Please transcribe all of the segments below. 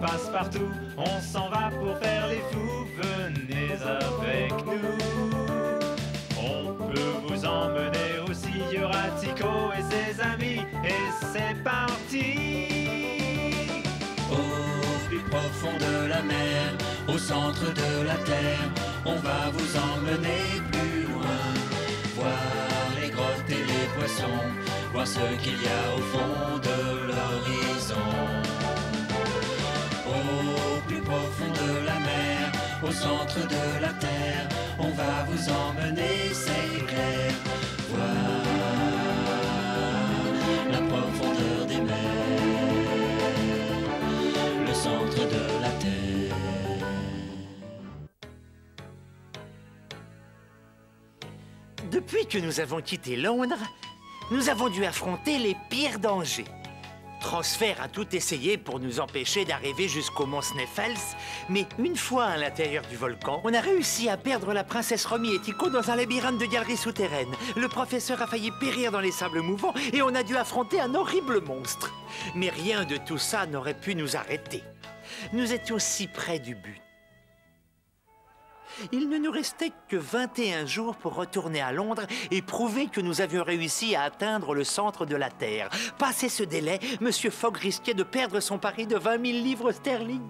Passe-Partout, on s'en va pour faire les fous, venez avec nous. On peut vous emmener aussi, il y aura Tico et ses amis, et c'est parti. Au plus profond de la mer, au centre de la terre, on va vous emmener plus loin. Voir les grottes et les poissons, voir ce qu'il y a au fond de l'horizon. Au plus profond de la mer, au centre de la terre, on va vous emmener, c'est clair. Voir la profondeur des mers, le centre de la terre. Depuis que nous avons quitté Londres, nous avons dû affronter les pires dangers. Transfert a tout essayé pour nous empêcher d'arriver jusqu'au mont Sneffels, mais une fois à l'intérieur du volcan, on a réussi à perdre la princesse Romy et Tico dans un labyrinthe de galeries souterraines. Le professeur a failli périr dans les sables mouvants et on a dû affronter un horrible monstre. Mais rien de tout ça n'aurait pu nous arrêter. Nous étions si près du but. Il ne nous restait que 21 jours pour retourner à Londres et prouver que nous avions réussi à atteindre le centre de la Terre. Passé ce délai, M. Fogg risquait de perdre son pari de 20 000 livres sterling.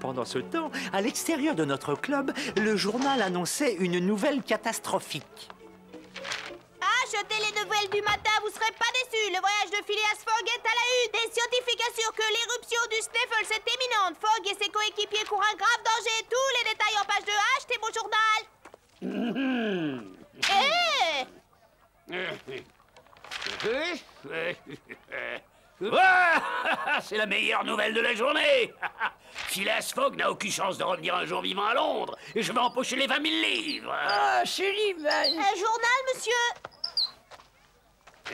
Pendant ce temps, à l'extérieur de notre club, le journal annonçait une nouvelle catastrophique. Achetez les nouvelles du matin, vous serez pas déçus. Le voyage de Phileas Fogg est à la une. Des scientifiques assurent que l'éruption du Sneffels est imminente. Fogg et ses coéquipiers courent un grave danger. Tous les détails en page 2. Achetez mon journal. C'est la meilleure nouvelle de la journée. Phileas Fogg n'a aucune chance de revenir un jour vivant à Londres. Et je vais empocher les 20 000 livres. Ah, Sullivan. Un journal, monsieur?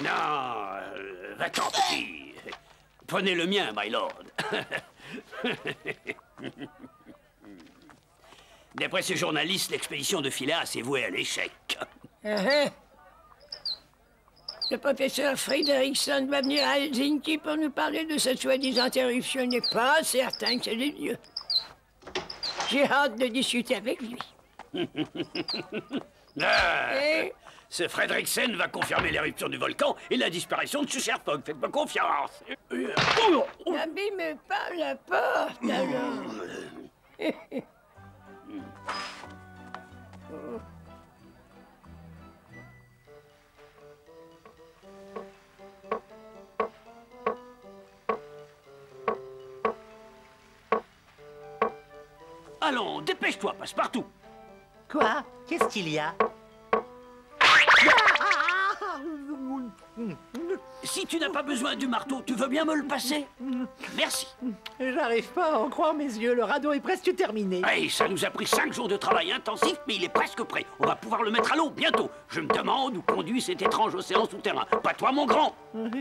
Non, va-t'en, petit. Prenez le mien, my lord. D'après ces journalistes, l'expédition de Phileas est vouée à l'échec. Le professeur Frederickson va venir à Helsinki pour nous parler de cette soi-disant éruption. Il n'est pas certain que c'est des dieux. J'ai hâte de discuter avec lui. Ce Frederickson va confirmer l'éruption du volcan et la disparition de ce cher Fogg. Faites-moi confiance. N'abîme pas la porte, alors. Allons, dépêche-toi, Passe-Partout. Quoi? Qu'est-ce qu'il y a? Si tu n'as pas besoin du marteau, tu veux bien me le passer? Merci. J'arrive pas à en croire mes yeux. Le radeau est presque terminé. Hey, ça nous a pris 5 jours de travail intensif, mais il est presque prêt. On va pouvoir le mettre à l'eau bientôt. Je me demande où conduit cet étrange océan souterrain. Pas toi, mon grand. Hop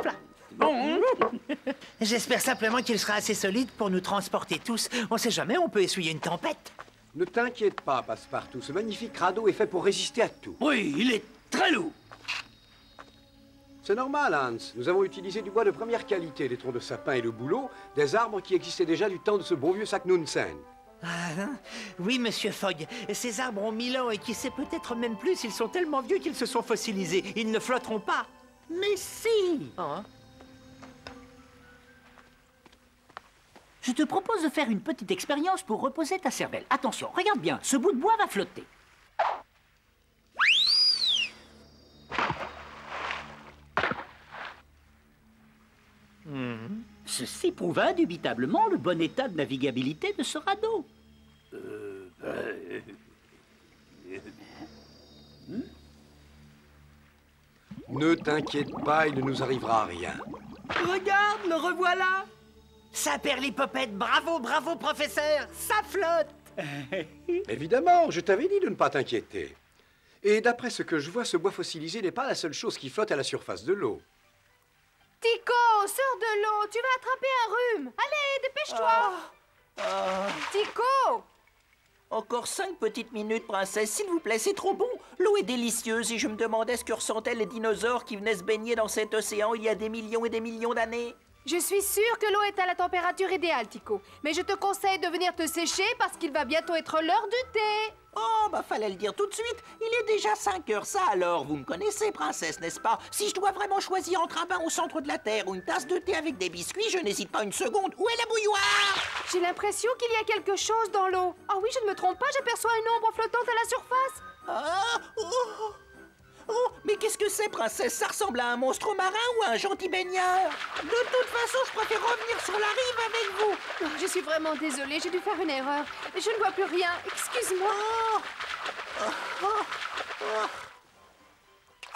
là. J'espère simplement qu'il sera assez solide pour nous transporter tous. On sait jamais, on peut essuyer une tempête. Ne t'inquiète pas, Passe-Partout. Ce magnifique radeau est fait pour résister à tout. Oui, il est très lourd. C'est normal, Hans. Nous avons utilisé du bois de première qualité, des troncs de sapin et de bouleau, des arbres qui existaient déjà du temps de ce bon vieux Saknunsen. Oui, monsieur Fogg. Ces arbres ont 1000 ans et qui sait peut-être même plus, ils sont tellement vieux qu'ils se sont fossilisés. Ils ne flotteront pas. Mais si! Je te propose de faire une petite expérience pour reposer ta cervelle. Attention, regarde bien, ce bout de bois va flotter. Ceci prouve indubitablement le bon état de navigabilité de ce radeau. Ne t'inquiète pas, il ne nous arrivera rien. Regarde, le revoilà. Saperlipopette, bravo, bravo, professeur. Ça flotte. Évidemment, je t'avais dit de ne pas t'inquiéter. Et d'après ce que je vois, ce bois fossilisé n'est pas la seule chose qui flotte à la surface de l'eau. Tico, sors de l'eau, tu vas attraper un rhume. Allez, dépêche-toi. Tico! Encore 5 petites minutes, princesse, s'il vous plaît, c'est trop bon. L'eau est délicieuse et je me demandais ce que ressentaient les dinosaures qui venaient se baigner dans cet océan il y a des millions et des millions d'années. Je suis sûre que l'eau est à la température idéale, Tico. Mais je te conseille de venir te sécher parce qu'il va bientôt être l'heure du thé. Oh, bah fallait le dire tout de suite. Il est déjà 5 heures, ça alors. Vous me connaissez, princesse, n'est-ce pas? Si je dois vraiment choisir entre un bain au centre de la Terre ou une tasse de thé avec des biscuits, je n'hésite pas une seconde. Où est la bouilloire? J'ai l'impression qu'il y a quelque chose dans l'eau. Ah oui, je ne me trompe pas, j'aperçois une ombre flottante à la surface. Ah, oh, mais qu'est-ce que c'est, princesse? Ça ressemble à un monstre marin ou à un gentil baigneur? De toute façon, je préfère revenir sur la rive avec vous. Oh, je suis vraiment désolée, j'ai dû faire une erreur. Je ne vois plus rien, excuse-moi.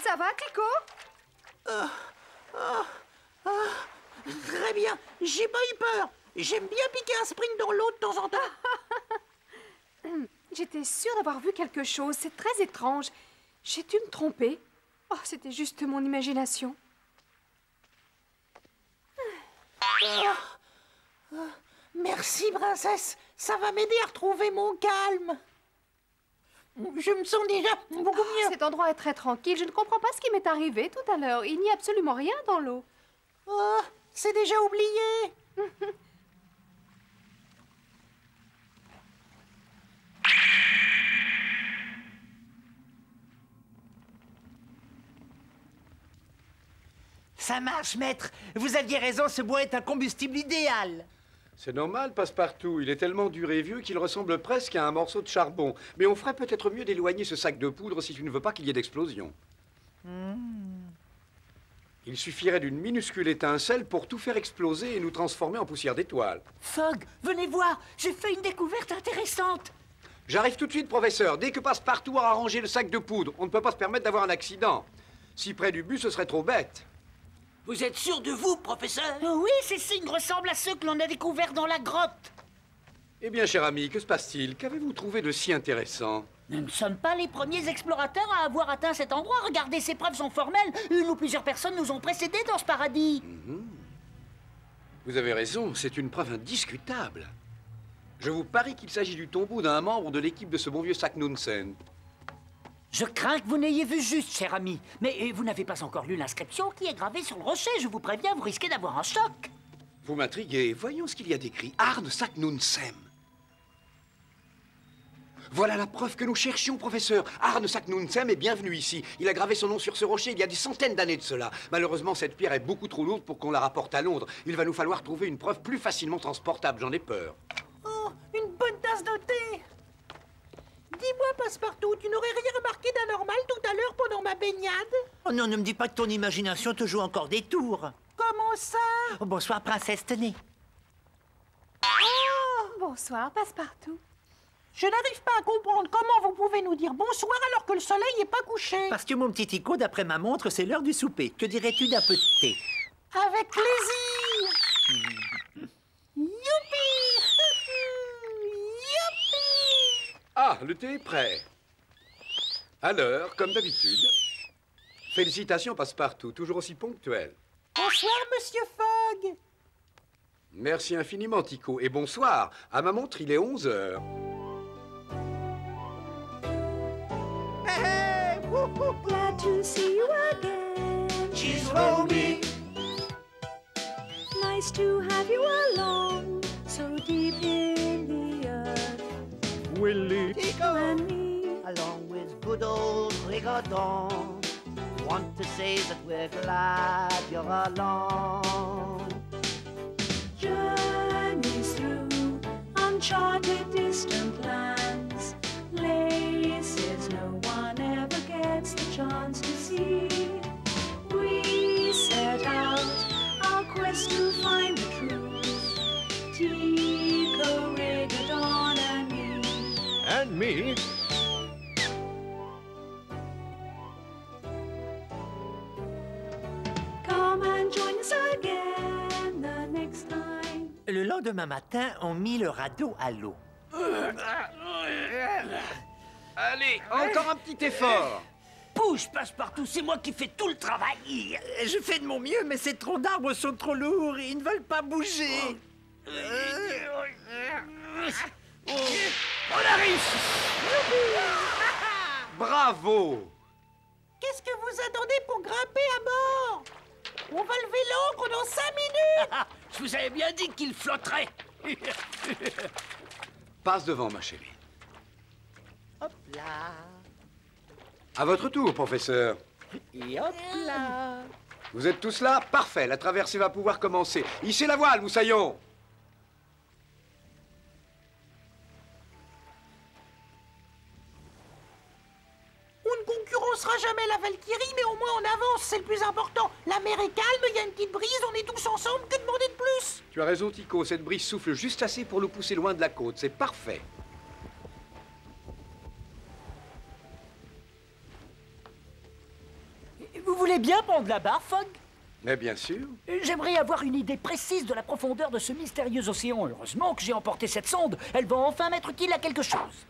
Ça va, Clico? Très bien, j'ai pas eu peur. J'aime bien piquer un spring dans l'eau de temps en temps. J'étais sûre d'avoir vu quelque chose, c'est très étrange. J'ai dû me tromper. Oh, c'était juste mon imagination. Merci, princesse. Ça va m'aider à retrouver mon calme. Je me sens déjà beaucoup mieux. Cet endroit est très tranquille. Je ne comprends pas ce qui m'est arrivé tout à l'heure. Il n'y a absolument rien dans l'eau. Oh, c'est déjà oublié. Ça marche, maître. Vous aviez raison, ce bois est un combustible idéal. C'est normal, Passepartout. Il est tellement dur et vieux qu'il ressemble presque à un morceau de charbon. Mais on ferait peut-être mieux d'éloigner ce sac de poudre si tu ne veux pas qu'il y ait d'explosion. Il suffirait d'une minuscule étincelle pour tout faire exploser et nous transformer en poussière d'étoiles. Fogg, venez voir, j'ai fait une découverte intéressante. J'arrive tout de suite, professeur. Dès que Passepartout aura rangé le sac de poudre, on ne peut pas se permettre d'avoir un accident. Si près du but, ce serait trop bête. Vous êtes sûr de vous, professeur? Oui, ces signes ressemblent à ceux que l'on a découverts dans la grotte. Eh bien, cher ami, que se passe-t-il? Qu'avez-vous trouvé de si intéressant? Nous ne sommes pas les premiers explorateurs à avoir atteint cet endroit. Regardez, ces preuves sont formelles. Une ou plusieurs personnes nous ont précédés dans ce paradis. Vous avez raison, c'est une preuve indiscutable. Je vous parie qu'il s'agit du tombeau d'un membre de l'équipe de ce bon vieux Saknunsen. Je crains que vous n'ayez vu juste, cher ami. Mais vous n'avez pas encore lu l'inscription qui est gravée sur le rocher. Je vous préviens, vous risquez d'avoir un choc. Vous m'intriguez. Voyons ce qu'il y a d'écrit. Arne Saknunsen. Voilà la preuve que nous cherchions, professeur. Arne Saknunsen est bienvenu ici. Il a gravé son nom sur ce rocher il y a des centaines d'années de cela. Malheureusement, cette pierre est beaucoup trop lourde pour qu'on la rapporte à Londres. Il va nous falloir trouver une preuve plus facilement transportable, j'en ai peur. Oh, une bonne tasse de thé. Dis-moi, Passepartout, tu n'aurais rien remarqué d'anormal tout à l'heure pendant ma baignade? Oh non, ne me dis pas que ton imagination te joue encore des tours. Comment ça? Oh, bonsoir, princesse, tenez. Bonsoir, Passepartout. Je n'arrive pas à comprendre comment vous pouvez nous dire bonsoir alors que le soleil n'est pas couché. Parce que mon petit Tico, d'après ma montre, c'est l'heure du souper. Que dirais-tu d'un peu de thé? Avec plaisir. Youpi! Youpi! Ah, le thé est prêt. À l'heure, comme d'habitude. Félicitations, Passepartout, toujours aussi ponctuel. Bonsoir, Monsieur Fogg. Merci infiniment, Tico. Et bonsoir. À ma montre, il est 11 heures. Glad to see you again. She's Romy. Nice to have you along, so deep in the earth. Willie, Tico and me. Along with good old Rigodon, want to say that we're glad you're along. Journeys through uncharted distant lands, places no one ever gets the chance to see. We set out our quest to find the truth. Tico, Rigodon, and me. and me. Come and join us again the next time. Le lendemain matin, on mit le radeau à l'eau. Allez, encore un petit effort. Bouge, Passepartout, c'est moi qui fais tout le travail. Je fais de mon mieux, mais ces troncs d'arbres sont trop lourds. Ils ne veulent pas bouger. On a réussi. Bravo. Qu'est-ce que vous attendez pour grimper à bord? On va lever l'ancre dans 5 minutes. Je vous avais bien dit qu'il flotterait. Passe devant, ma chérie. Hop là. À votre tour, professeur. Et hop là. Vous êtes tous là? Parfait, la traversée va pouvoir commencer. Hissez la voile, moussaillon. On ne concurrencera jamais la Valkyrie, mais au moins on avance, c'est le plus important. La mer est calme, il y a une petite brise, on est tous ensemble, que demander de plus? Tu as raison, Tico, cette brise souffle juste assez pour nous pousser loin de la côte. C'est parfait. Vous voulez bien prendre la barre, Fogg? Mais bien sûr. J'aimerais avoir une idée précise de la profondeur de ce mystérieux océan. Heureusement que j'ai emporté cette sonde. Elle va enfin mettre qu'il à quelque chose.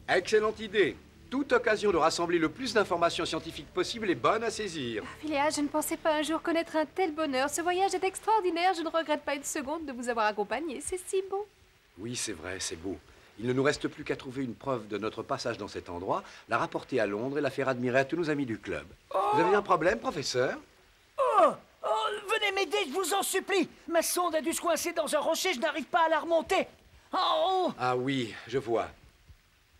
Excellente idée. Toute occasion de rassembler le plus d'informations scientifiques possible est bonne à saisir. Phileas, je ne pensais pas un jour connaître un tel bonheur. Ce voyage est extraordinaire. Je ne regrette pas une seconde de vous avoir accompagné. C'est si beau. Oui, c'est vrai, c'est beau. Il ne nous reste plus qu'à trouver une preuve de notre passage dans cet endroit, la rapporter à Londres et la faire admirer à tous nos amis du club. Vous avez un problème, professeur? Venez m'aider, je vous en supplie. Ma sonde a dû se coincer dans un rocher, je n'arrive pas à la remonter. Oh! Ah oui, je vois.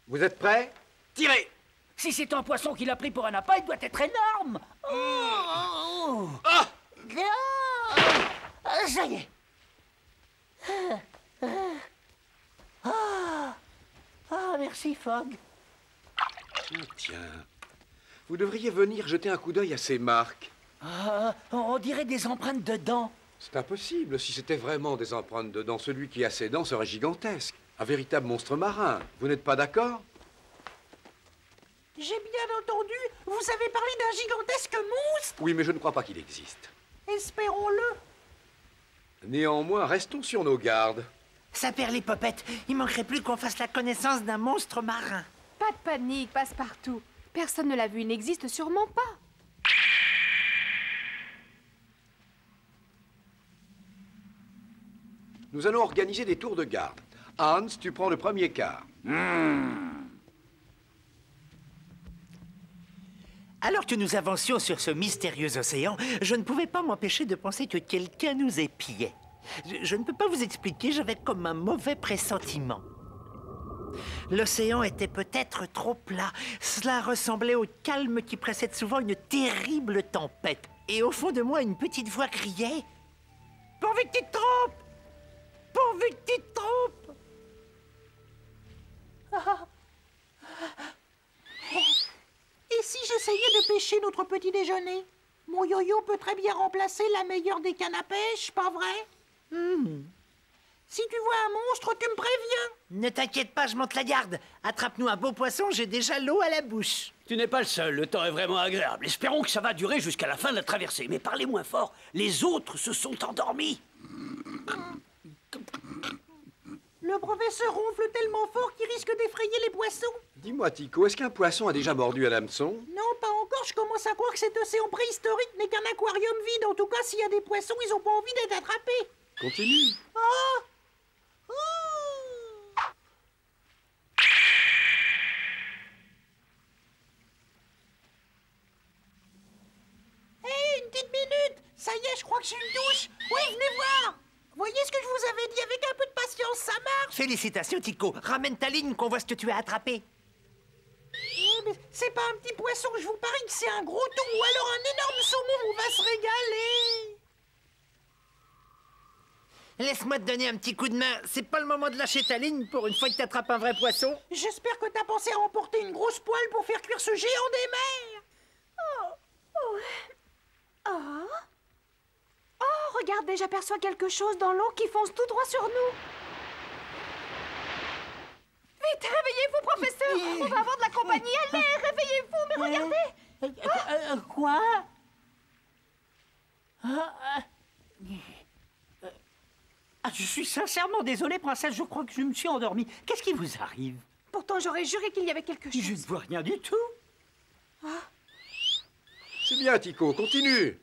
Vous êtes prêts? Tirez! Si c'est un poisson qui l'a pris pour un appât, il doit être énorme. Ça y est. Merci, Fogg. Tiens, vous devriez venir jeter un coup d'œil à ces marques. On dirait des empreintes de dents. C'est impossible. Si c'était vraiment des empreintes de dents, celui qui a ses dents serait gigantesque. Un véritable monstre marin. Vous n'êtes pas d'accord? J'ai bien entendu, vous avez parlé d'un gigantesque monstre. Oui, mais je ne crois pas qu'il existe. Espérons-le. Néanmoins, restons sur nos gardes. Ça perd les popettes. Il manquerait plus qu'on fasse la connaissance d'un monstre marin. Pas de panique, Passepartout. Personne ne l'a vu, il n'existe sûrement pas. Nous allons organiser des tours de garde. Hans, tu prends le premier quart. Alors que nous avancions sur ce mystérieux océan, je ne pouvais pas m'empêcher de penser que quelqu'un nous épiait. Je ne peux pas vous expliquer, j'avais comme un mauvais pressentiment. L'océan était peut-être trop plat. Cela ressemblait au calme qui précède souvent une terrible tempête. Et au fond de moi, une petite voix criait « Pourvu que tu te trompes! Pourvu que tu te trompes !» Et si j'essayais de pêcher notre petit déjeuner? Mon yo-yo peut très bien remplacer la meilleure des cannes à pêche, pas vrai? Si tu vois un monstre, tu me préviens. Ne t'inquiète pas, je monte la garde. Attrape-nous un beau poisson, j'ai déjà l'eau à la bouche. Tu n'es pas le seul, le temps est vraiment agréable. Espérons que ça va durer jusqu'à la fin de la traversée. Mais parlez moins fort, les autres se sont endormis. Le professeur ronfle tellement fort qu'il risque d'effrayer les poissons. Dis-moi, Tico, est-ce qu'un poisson a déjà mordu à l'hameçon? Non, pas encore. Je commence à croire que cet océan préhistorique n'est qu'un aquarium vide. En tout cas, s'il y a des poissons, ils n'ont pas envie d'être attrapés. Continue. Hé, une petite minute. Ça y est, je crois que j'ai une douche. Oui, venez voir. Voyez ce que je vous avais dit, avec un peu de patience, ça marche. Félicitations, Tico. Ramène ta ligne qu'on voit ce que tu as attrapé. Mais c'est pas un petit poisson, je vous parie que c'est un gros thon ou alors un énorme saumon, on va se régaler. Laisse-moi te donner un petit coup de main. C'est pas le moment de lâcher ta ligne pour une fois que t'attrapes un vrai poisson. J'espère que t'as pensé à emporter une grosse poêle pour faire cuire ce géant des mers. Oh, regardez, j'aperçois quelque chose dans l'eau qui fonce tout droit sur nous. Vite, réveillez-vous, professeur. On va avoir de la compagnie. Allez, réveillez-vous, mais regardez. Quoi? Je suis sincèrement désolé, princesse, je crois que je me suis endormi. Qu'est-ce qui vous arrive? Pourtant, j'aurais juré qu'il y avait quelque chose. Je ne vois rien du tout. C'est bien, Tico, continue.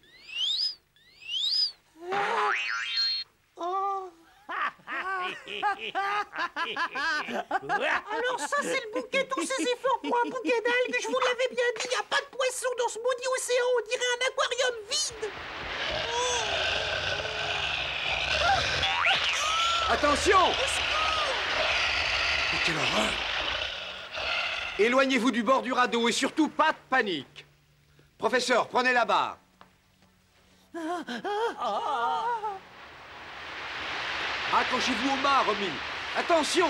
Alors ça, c'est le bouquet, tous ces efforts pour un bouquet d'algues. Je vous l'avais bien dit, il n'y a pas de poisson dans ce maudit océan. On dirait un aquarium vide. Attention! Mais quelle horreur! Éloignez-vous du bord du radeau et surtout pas de panique. Professeur, prenez la barre. Accrochez-vous au mât, Romy. Attention!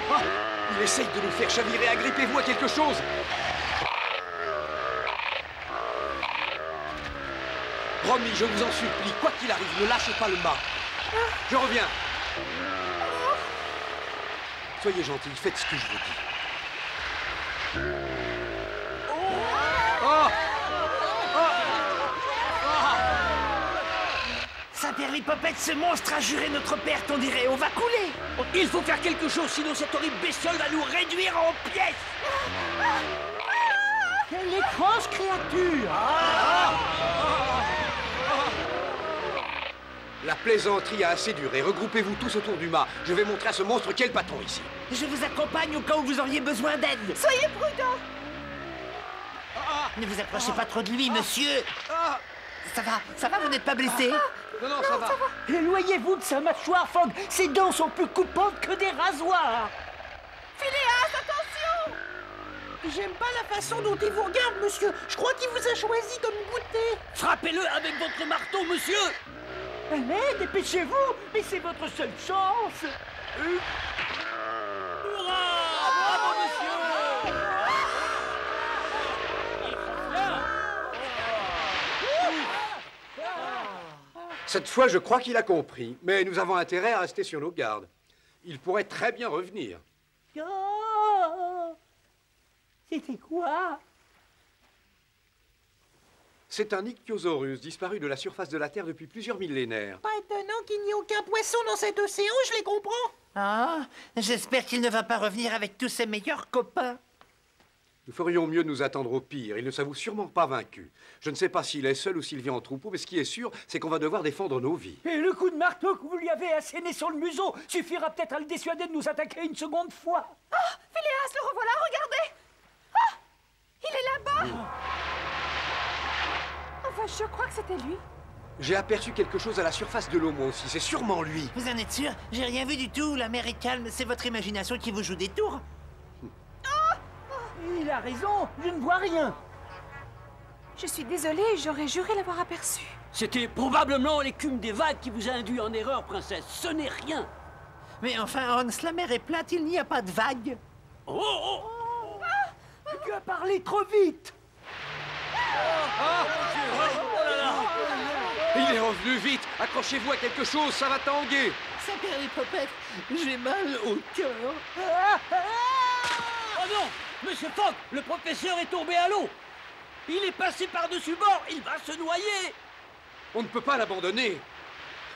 Oh, il essaye de nous faire chavirer. Agrippez-vous à quelque chose. Romy, je vous en supplie, quoi qu'il arrive, ne lâchez pas le mât. Je reviens. Soyez gentil, faites ce que je vous dis. Oh! Saint-Pierre-Lipopette, ce monstre a juré notre perte, on dirait. On va couler. Il faut faire quelque chose, sinon cette horrible bestiole va nous réduire en pièces. Quelle étrange créature! La plaisanterie a assez duré. Regroupez-vous tous autour du mât. Je vais montrer à ce monstre quel patron ici. Je vous accompagne au cas où vous auriez besoin d'aide. Soyez prudent. Ne vous approchez pas trop de lui, monsieur. Ça va, vous n'êtes pas blessé? Non, ça va. Éloignez-vous de sa mâchoire, Fogg. Ses dents sont plus coupantes que des rasoirs. Phileas, attention! J'aime pas la façon dont il vous regarde, monsieur. Je crois qu'il vous a choisi comme goûter. Frappez-le avec votre marteau, monsieur. Allez, dépêchez-vous. Mais c'est votre seule chance. Hurrah! Bravo, monsieur! Cette fois, je crois qu'il a compris. Mais nous avons intérêt à rester sur nos gardes. Il pourrait très bien revenir. Oh! C'était quoi? C'est un ichthyosaurus disparu de la surface de la Terre depuis plusieurs millénaires. Pas étonnant qu'il n'y ait aucun poisson dans cet océan, je les comprends. Ah, j'espère qu'il ne va pas revenir avec tous ses meilleurs copains. Nous ferions mieux de nous attendre au pire. Il ne s'avoue sûrement pas vaincu. Je ne sais pas s'il est seul ou s'il vient en troupeau, mais ce qui est sûr, c'est qu'on va devoir défendre nos vies. Et le coup de marteau que vous lui avez asséné sur le museau suffira peut-être à le dissuader de nous attaquer une seconde fois. Oh, Phileas, le revoilà, regardez! Ah! Il est là-bas! Enfin, je crois que c'était lui. J'ai aperçu quelque chose à la surface de l'eau, moi aussi. C'est sûrement lui. Vous en êtes sûr? J'ai rien vu du tout. La mer est calme. C'est votre imagination qui vous joue des tours. Il a raison, je ne vois rien. Je suis désolée, j'aurais juré l'avoir aperçu. C'était probablement l'écume des vagues qui vous a induit en erreur, princesse. Ce n'est rien. Mais enfin, Hans, la mer est plate. Il n'y a pas de vagues. Oh! Tu as parlé trop vite. Il est revenu vite. Accrochez-vous à quelque chose, ça va tanguer. Saint-Pierre-Lipopette, j'ai mal au cœur. Oh non! Monsieur Fogg, le professeur est tombé à l'eau. Il est passé par-dessus bord. Il va se noyer. On ne peut pas l'abandonner.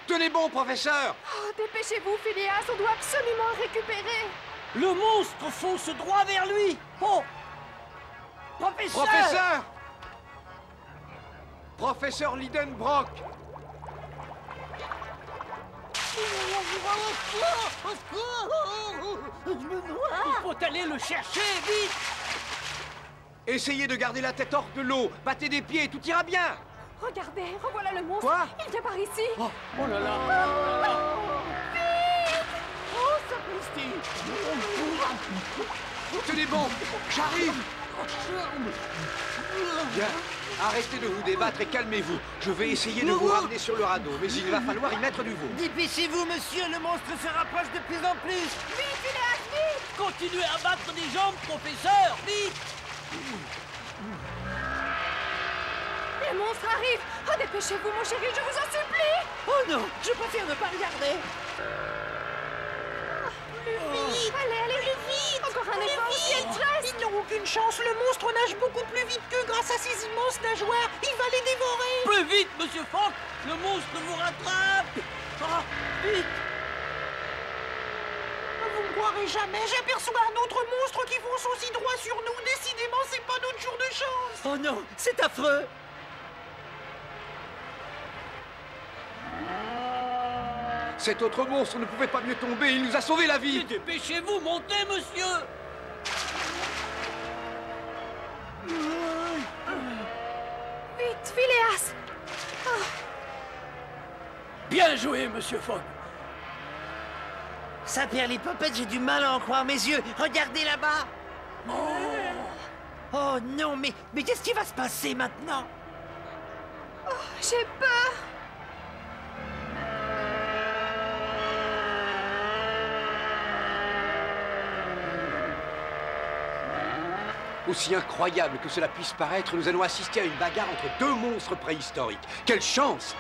Tenez bon, professeur. Oh, dépêchez-vous, Phileas, on doit absolument le récupérer. Le monstre fonce droit vers lui. Oh! Professeur! Professeur! Professeur Lidenbrock! Je me noie. Il faut aller le chercher, vite! Essayez de garder la tête hors de l'eau. Battez des pieds, tout ira bien. Regardez, revoilà le monstre. Quoi? Il vient par ici. Oh là là! Oh, sapristi! Tenez bon, j'arrive. Bien, arrêtez de vous débattre et calmez-vous. Je vais essayer de vous ramener sur le radeau, mais il va falloir y mettre du veau. Dépêchez-vous, monsieur. Le monstre se rapproche de plus en plus. Vite, Phileas, vite! Continuez à battre des jambes, professeur! Vite! Le monstre arrive. Oh, dépêchez-vous, mon chéri, je vous en supplie. Oh non, je préfère ne pas regarder. Allez, allez, plus vite! Encore un effort, ciel Jess! Ils n'ont aucune chance, le monstre nage beaucoup plus vite qu'eux grâce à ses immenses nageoires. Il va les dévorer. Plus vite, monsieur Fogg! Le monstre vous rattrape! Ah, vite! vous me croirez jamais. J'aperçois un autre monstre qui fonce aussi droit sur nous. Décidément, c'est pas notre jour de chance. Oh non, c'est affreux. Cet autre monstre ne pouvait pas mieux tomber, il nous a sauvé la vie. Dépêchez-vous, montez, monsieur. Vite, Phileas! Bien joué, monsieur Fogg. Saint-Pierre-les-Popettes, j'ai du mal à en croire mes yeux. Regardez là-bas. Oh non, mais qu'est-ce qui va se passer maintenant? J'ai peur! Aussi incroyable que cela puisse paraître, nous allons assister à une bagarre entre deux monstres préhistoriques. Quelle chance!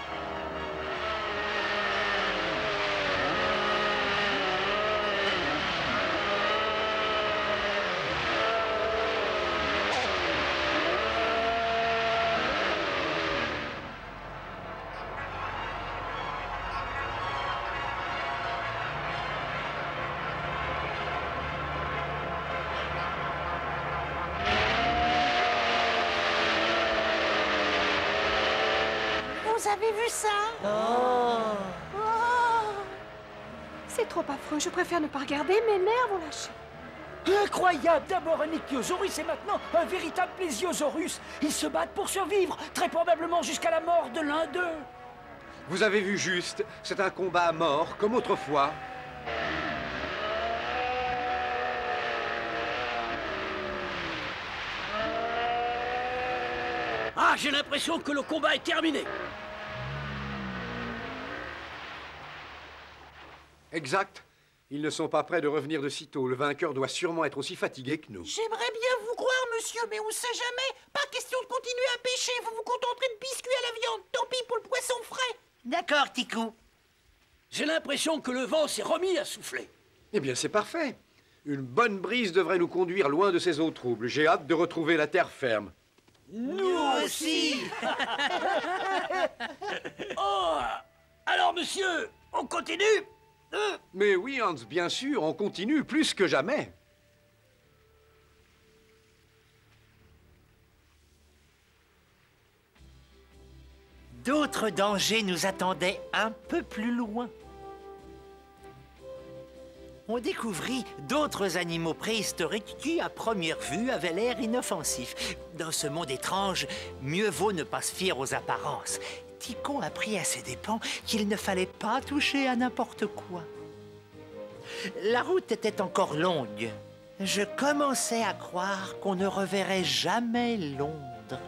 Vous avez vu ça? Oh. C'est trop affreux, je préfère ne pas regarder, mes nerfs vont lâcher. Incroyable! D'abord un ichthyosaurus et maintenant un véritable plésiosaurus. Ils se battent pour survivre, très probablement jusqu'à la mort de l'un d'eux. Vous avez vu juste, c'est un combat à mort, comme autrefois. Ah, j'ai l'impression que le combat est terminé. Exact. Ils ne sont pas prêts de revenir de sitôt. Le vainqueur doit sûrement être aussi fatigué que nous. J'aimerais bien vous croire, monsieur, mais on sait jamais. Pas question de continuer à pêcher. Vous vous contenterez de biscuits à la viande. Tant pis pour le poisson frais. D'accord, Tico. J'ai l'impression que le vent s'est remis à souffler. Eh bien, c'est parfait. Une bonne brise devrait nous conduire loin de ces eaux troubles. J'ai hâte de retrouver la terre ferme. Nous aussi. Oh! Alors, monsieur, on continue? Mais oui, Hans, bien sûr, on continue plus que jamais. D'autres dangers nous attendaient un peu plus loin. On découvrit d'autres animaux préhistoriques qui, à première vue, avaient l'air inoffensifs. Dans ce monde étrange, mieux vaut ne pas se fier aux apparences. Tico apprit à ses dépens qu'il ne fallait pas toucher à n'importe quoi. La route était encore longue. Je commençais à croire qu'on ne reverrait jamais Londres.